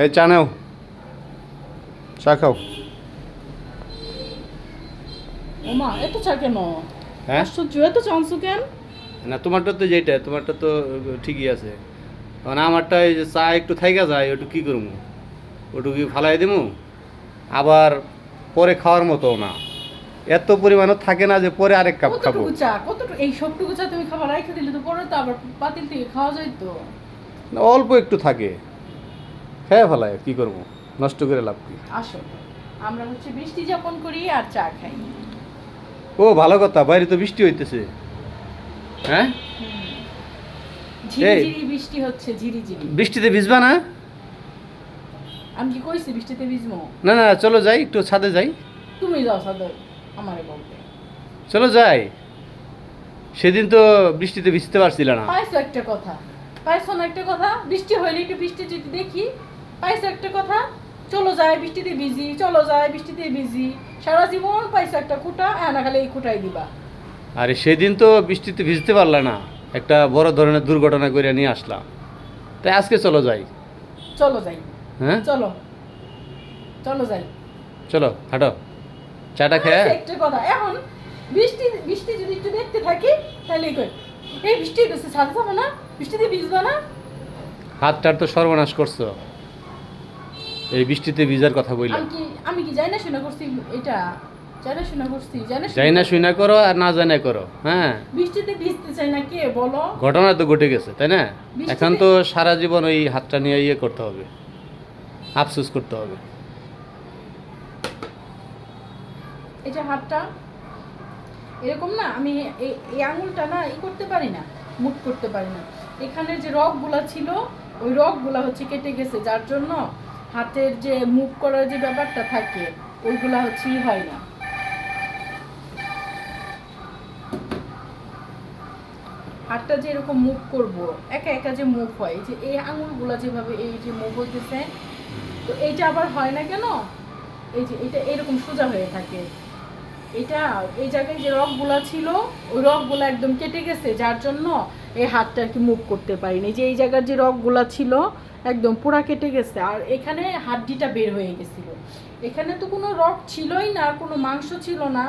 এই চা নাও, চা খাও। ওমা এত চা কেন? হ্যাঁ আশ্চর্য, এত চা আনছো কেন? না, তোমারটা তো যেটা, তোমারটা তো ঠিকই আছে। মানে আমারটা এই যে চা একটু থাইকা যায়, ওটু কী করবো, ওটু কি ফালাই দিমু? আবার পরে খাওয়ার মতো না, এত পরিমাণও থাকে না যে পরে আরেক কাপ খাবো। কতটুকু চা, কতটুকু এই সবটুকু চা তুমি খাবার রাইখে দিলে তো পরে তো আবার পাতিল থেকে খাওয়া যায় তো। না, অল্প একটু থাকে, খেয়ে ফেলায়, কী করবো, নষ্ট করে লাভ কি? আসো, আমরা হচ্ছে বৃষ্টি যাপন করি আর চা খাই। ও ভালো কথা, বাইরে তো বৃষ্টি হইতেছে। হ্যাঁ, ঝিরি ঝিরি বৃষ্টি হচ্ছে, ঝিরি ঝিরি। বৃষ্টিতে ভিজবা না? আমি কি কইছি বৃষ্টিতে ভিজবো? না না, চলো যাই, একটু ছাদে যাই। তুমি যাও সাদর আমারে বলতে। চলো যাই, সেদিন তো বৃষ্টিতে ভিজতে পারছিল না। পাইছো একটা কথা, পাইছো না একটা কথা? বৃষ্টি হইলে একটু বৃষ্টি যদি দেখি, পাইছো একটা কথা? চলো যায় বৃষ্টিতে ভিজি, চলো যায় বৃষ্টিতে ভিজি, সারা জীবন পাইছো একটা খুঁটা, না খালি এই খুঁটাই দিবা। আরে সেদিন তো বৃষ্টিতে ভিজতে পারলা না, একটা বড় ধরনের দুর্ঘটনা করে নিয়ে আসলাম। তাই আজকে চলো যাই। চলো যাই, হ্যাঁ চলো, চলো যাই। চলো, হাঁটো, চাটা খেয়ে। পাইছো একটা কথা, এখন বৃষ্টি বৃষ্টি যদি একটু দেখতে থাকি তাহলে কই এই বৃষ্টি হইতেছে, ছাদে যাবো না, বৃষ্টিতে ভিজবা না? হাতটার তো সর্বনাশ করছো এই বৃষ্টিতে ভিজার কথা বললাম। আমি কি জানি না শোনা করছি এটা? জানা শোনা করছি, যাই না শুই না করো আর না জানা করো, হ্যাঁ। বৃষ্টিতে ভিজতে চাই না কে বলো? ঘটনা তো ঘটে গেছে, তাই না? বৃষ্টিতে- এখন তো সারা জীবন ওই হাতটা নিয়ে ইয়ে করতে হবে, আফসোস করতে হবে। এই যে হাতটা এরকম না, আমি এই এই আঙুলটা না করতে পারি না, মুট করতে পারি না। এখানের যে রগগুলা ছিল ওই রগগুলা হচ্ছে কেটে গেছে, যার জন্য হাতের যে মুভ করার যে ব্যাপারটা থাকে ওইগুলা হচ্ছে হয় না। হাতটা যে এরকম মুভ করব, একা একা যে মুভ হয়, এই যে এই আঙুলগুলা যেভাবে এই যে মুভ হইতেছে, তো এইটা আবার হয় না কেন? এই যে এটা এরকম সোজা হয়ে থাকে, এটা এই জায়গায় যে রগগুলা ছিল ওই রগগুলা একদম কেটে গেছে, যার জন্য এই হাতটা আর কি মুভ করতে পারিনি। যে এই জায়গার যে রগগুলা ছিল একদম পুরা কেটে গেছে, আর এখানে হাড্ডিটা বের হয়ে গেছিল। এখানে তো কোনো রগ ছিলই না, কোনো মাংস ছিল না,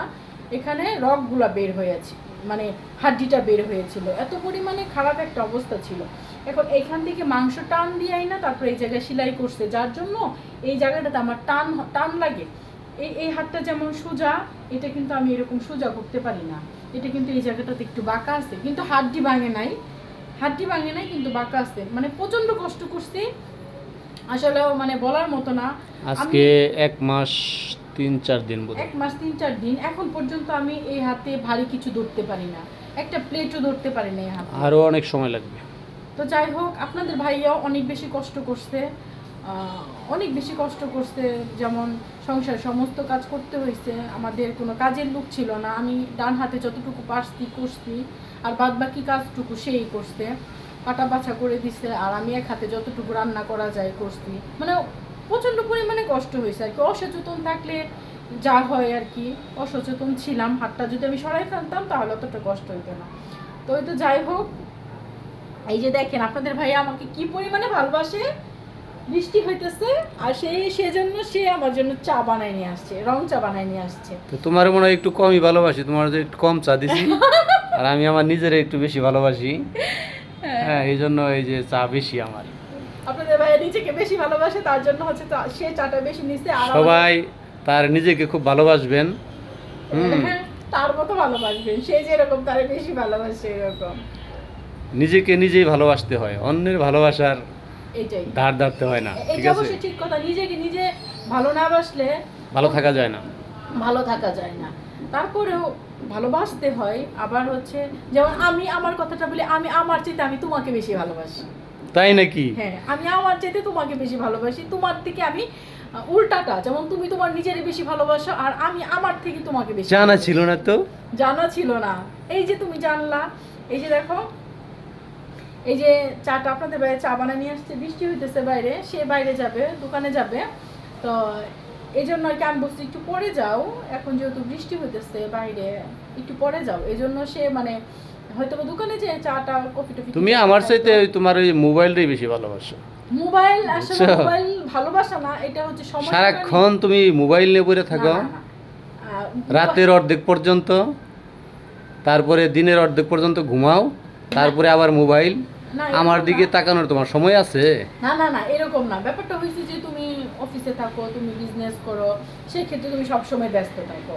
এখানে রগগুলা বের হয়েছে, মানে হাড্ডিটা বের হয়েছিল। এত পরিমাণে খারাপ একটা অবস্থা ছিল। এখন এইখান থেকে মাংস টান দিয়াই না, তারপর এই জায়গায় সেলাই করছে, যার জন্য এই জায়গাটাতে আমার টান টান লাগে। এই হাতটা যেমন সোজা, এটা কিন্তু আমি এরকম সোজা করতে পারি না। এটা কিন্তু এই জায়গাটাতে একটু বাঁকা আছে, কিন্তু হাড্ডি ভাঙে নাই, হাড্ডি ভাঙে নাই, কিন্তু বাঁকা আছে। মানে প্রচন্ড কষ্ট করছি আসলে, মানে বলার মতো না। আজকে 1 মাস 3-4 দিন বোধ 1 মাস 3-4 দিন এখন পর্যন্ত আমি এই হাতে ভারী কিছু ধরতে পারি না, একটা প্লেটও ধরতে পারি না এই হাতে। আরও অনেক সময় লাগবে। তো যাই হোক, আপনাদের ভাইয়াও অনেক বেশি কষ্ট করছে, অনেক বেশি কষ্ট করছে। যেমন সংসার সমস্ত কাজ করতে হয়েছে, আমাদের কোনো কাজের লোক ছিল না, আমি ডান হাতে যতটুকু পারছি করছি, আর বাদ বাকি কাজটুকু সেই করছে, কাটা বাছা করে দিছে, আর আমি এক হাতে যতটুকু রান্না করা যায় করছি। মানে প্রচণ্ড পরিমাণে কষ্ট হয়েছে আর কি। অসচেতন থাকলে যা হয় আর কি, অসচেতন ছিলাম, হাতটা যদি আমি সরাই ফেলতাম তাহলে অতটা কষ্ট হইতো না। তো ওই তো যাই হোক, এই যে দেখেন আপনাদের ভাইয়া আমাকে কি পরিমাণে ভালোবাসে। বৃষ্টি হইতেছে আর সেজন্য সে আমার জন্য চা বানাই নিয়ে আসছে, রং চা বানাই নিয়ে আসছে। তো তোমার মনে হয় একটু কমই ভালোবাসি, তোমার যে একটু কম চা দিছি আর আমি আমার নিজের একটু বেশি ভালোবাসি, হ্যাঁ, এই জন্য এই যে চা বেশি আমার। আপনাদের ভাইয়া নিজেকে বেশি ভালোবাসে, তার জন্য হচ্ছে সে চাটা বেশি নিচ্ছে। আর সবাই তার নিজেকে খুব ভালোবাসবেন, তার মতো ভালোবাসবেন, সে যেরকম তার বেশি ভালোবাসে এরকম। নিজেকে নিজেই ভালোবাসতে হয়, অন্যের ভালোবাসার এইটাই, ধার ধারতে হয় না, ঠিক এটা আছে? অবশ্যই ঠিক কথা। নিজেকে নিজে ভালো না বাসলে ভালো থাকা যায় না। ভালো থাকা যায় না। তারপরেও ভালোবাসতে হয়। আবার হচ্ছে যেমন আমি আমার কথাটা বলি, আমি আমার চাইতে আমি তোমাকে বেশি ভালোবাসি। তাই নাকি? হ্যাঁ, আমি আমার চাইতে তোমাকে বেশি ভালোবাসি, তোমার থেকে আমি উল্টাটা, যেমন তুমি তোমার নিজের বেশি ভালোবাসো আর আমি আমার থেকে তোমাকে বেশি জানা ভালোবাসি। ছিল না তো? জানা ছিল না, এই যে তুমি জানলা। এই যে দেখো, এই যে চাটা আপনাদের বাইরে চা বানিয়ে নিয়ে আসছে, বৃষ্টি হইতেছে বাইরে, সে বাইরে যাবে, দোকানে যাবে, তো এই জন্য আর কি আমি বলছি একটু পরে যাও, এখন যেহেতু বৃষ্টি হইতেছে বাইরে, একটু পরে যাও। এই জন্য সে মানে হয়তো বা দোকানে যে চাটা কফি টফি তুমি আমার চাইতে তোমার ওই মোবাইলটাই বেশি ভালোবাসো। মোবাইল আসলে আচ্ছা। মোবাইল ভালোবাসা না, এটা হচ্ছে সময় সারাক্ষণ তুমি মোবাইল নিয়ে পড়ে থাকো, রাতের অর্ধেক পর্যন্ত, তারপরে দিনের অর্ধেক পর্যন্ত ঘুমাও, তারপরে আবার মোবাইল। না, আমার এরকম দিকে না। তাকানোর তোমার সময় আছে? না না না, এরকম না। ব্যাপারটা হয়েছে যে তুমি অফিসে থাকো, তুমি বিজনেস করো, সেক্ষেত্রে তুমি সবসময় ব্যস্ত থাকো।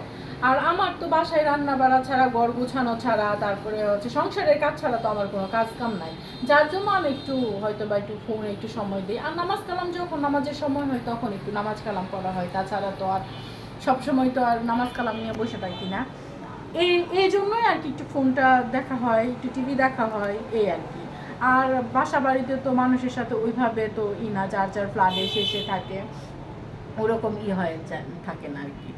আর আমার তো বাসায় রান্না বাড়া ছাড়া, ঘর গোছানো ছাড়া, তারপরে হচ্ছে সংসারের কাজ ছাড়া তো আমার কোনো কাজ কাম নাই, যার জন্য আমি একটু হয়তো বা একটু ফোনে একটু সময় দিই। আর নামাজ কালাম যখন নামাজের সময় হয় তখন একটু নামাজ কালাম করা হয়, তাছাড়া তো আর সবসময় তো আর নামাজ কালাম নিয়ে বসে থাকি না। এই জন্যই আর কি একটু ফোনটা দেখা হয়, একটু টিভি দেখা হয়, এই আর কি। আর বাসা বাড়িতে তো মানুষের সাথে ওইভাবে তো না, যার যার ফ্ল্যাটে শেষে থাকে, ওরকম থাকে না আর কি,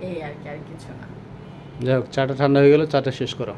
এই আর কি, আর কিছু না। যাই হোক, চাটা ঠান্ডা হয়ে গেল, চাটা শেষ করো।